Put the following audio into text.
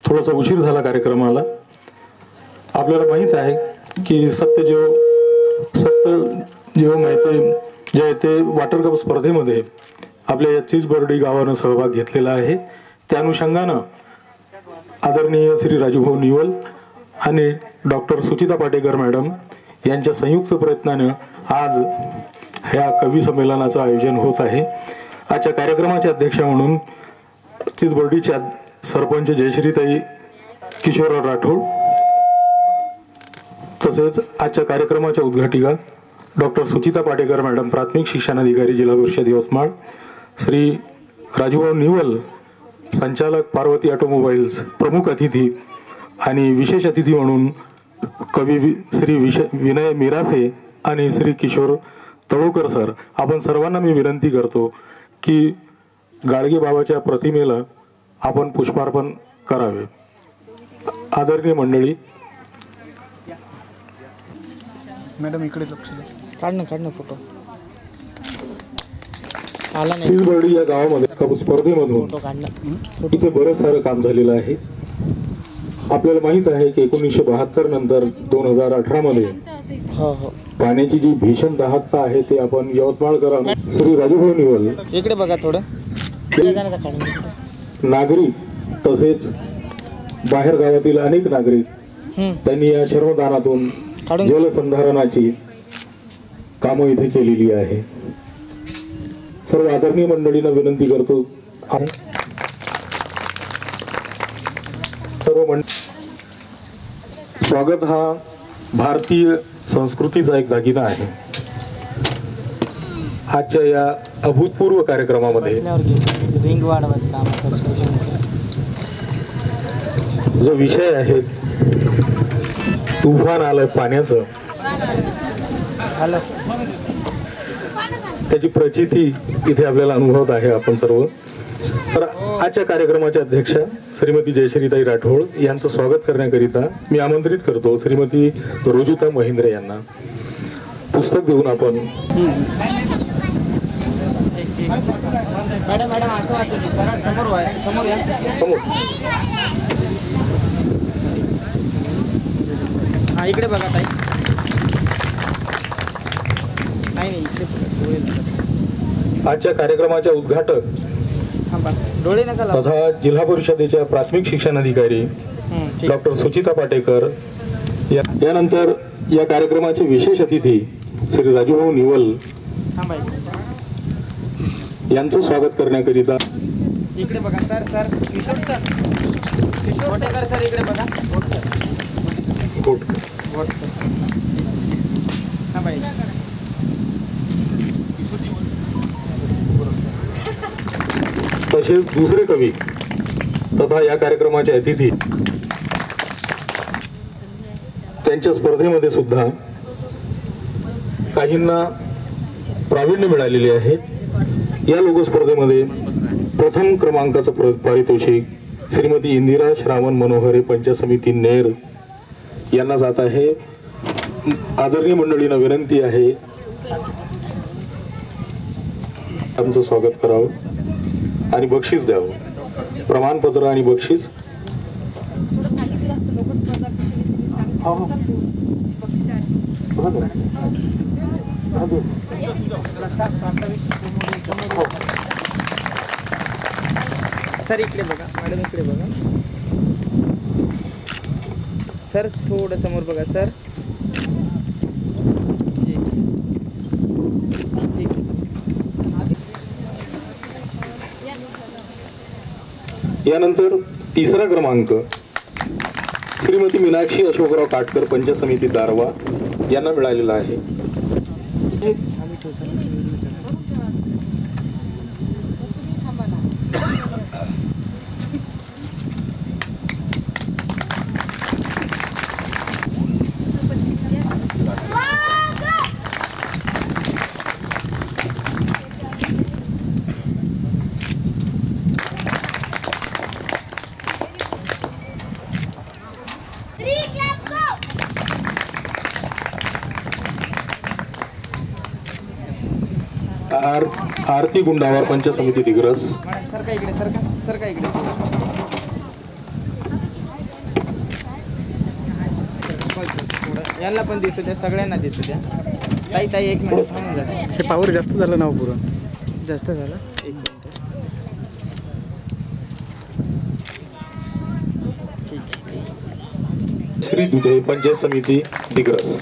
थोडासा उशीर झाला कार्यक्रमाला। आपल्याला माहीत आहे की सत्य जेव्हा माहिती जे ते वॉटर कप स्पर्धेमध्ये आपल्या या चिचबर्डी गावानं सहभाग घेतलेला आहे। त्या अनुषंगानं आदरणीय श्री राजूभाऊ निवल आणि डॉक्टर सुचिता पाटेकर मॅडम यांच्या संयुक्त प्रयत्नाने आज ह्या कवी संमेलनाचं आयोजन होत आहे। आजच्या कार्यक्रमाचे अध्यक्ष म्हणून चिचबर्डीच्या सरपंच जयश्रीताई किशोरराव राठोड, तसेच आजच्या कार्यक्रमाच्या उद्घाटिका डॉक्टर सुचिता पाटेकर मॅडम, प्राथमिक शिक्षणाधिकारी जिल्हा परिषद यवतमाळ, श्री राजूभाऊ निवल संचालक पार्वती ऑटोमोबाईल्स प्रमुख अतिथी आणि विशेष अतिथी म्हणून कवी श्री विनय मिरासे आणि श्री किशोर तळोकर सर। आपण सर्वांना मी विनंती करतो की गाडगे बाबाच्या प्रतिमेला आपण पुष्पार्पण करावे। आदरणीय मंडळी, मॅडम इकडे लक्ष द्या, काढ ना फोटो आला नाही। चिचबर्डी या गावामध्ये कप स्पर्धेमधून इथे बरंच सारं काम झालेलं आहे। आपल्याला माहित आहे की 1972 नंतर 2018 मध्ये पाण्याची जी भीषण दाहकता आहे ते आपण यवतमाळकर श्री राजूभाऊ निवल इकडे बघा थोडं नागरिक तसेच बाहेर गावातील अनेक नागरिक त्यांनी या श्रमदानातून जलसंधारणाची कामं इथे केलेली आहे। सर्व आदरणीय मंडळींना विनंती करतो, सर्व स्वागत हा भारतीय संस्कृतीचा एक दागिना आहे। आजच्या या अभूतपूर्व कार्यक्रमामध्ये जो विषय आहे तुफान आलंय पाण्याचं, त्याची प्रचिती इथे आपल्याला अनुभवत आहे आपण सर्व। तर आजच्या कार्यक्रमाच्या अध्यक्षा श्रीमती जयश्रीताई राठोड यांचं स्वागत करण्याकरिता मी आमंत्रित करतो श्रीमती रोजुता महिंद्रे यांना। पुस्तक देऊन आपण इकडे बघा ताई, आजच्या कार्यक्रमाच्या उद्घाटक तथा जिल्हा परिषदेच्या प्राथमिक शिक्षणाधिकारी डॉक्टर सुचिता पाटेकर, यानंतर या कार्यक्रमाचे विशेष अतिथी श्री राजूभाऊ निवल यांचं स्वागत करण्याकरिता इकडे बघा सर किशोर सर इकडे बघा तसेच दुसरे कवी तथा या कार्यक्रमाचे अतिथी त्यांच्या स्पर्धेमध्ये सुद्धा काहींना प्रावीण्य मिळालेले आहेत। या लोक स्पर्धेमध्ये प्रथम क्रमांकाचं पारितोषिक श्रीमती इंदिरा श्रावण मनोहरे पंचायत समिती नेर यांना जात आहे। आदरणीय मंडळींना विनंती आहे आमचं स्वागत करावं आणि बक्षीस द्यावं, प्रमाणपत्र आणि बक्षीस। सर इकडे बघा, मॅडम इकडे बघा सर, थोडं समोर बघा सर। यानंतर तिसरा क्रमांक श्रीमती मीनाक्षी अशोकराव काटकर पंचायत समिती दारवा यांना मिळालेला आहे। आरती गुंडावर पंचायत समिती दिग्रस। सरका इकडे, सरका इकडे। यांना पण दिसू द्या, सगळ्यांना दिसू द्या. ताई ताई एक मिनिट थांबून जा. हे पावर जास्त झालं ना पुरं. जास्त झालं एक मिनिट. श्री दुधे पंचायत समिती दिग्रस.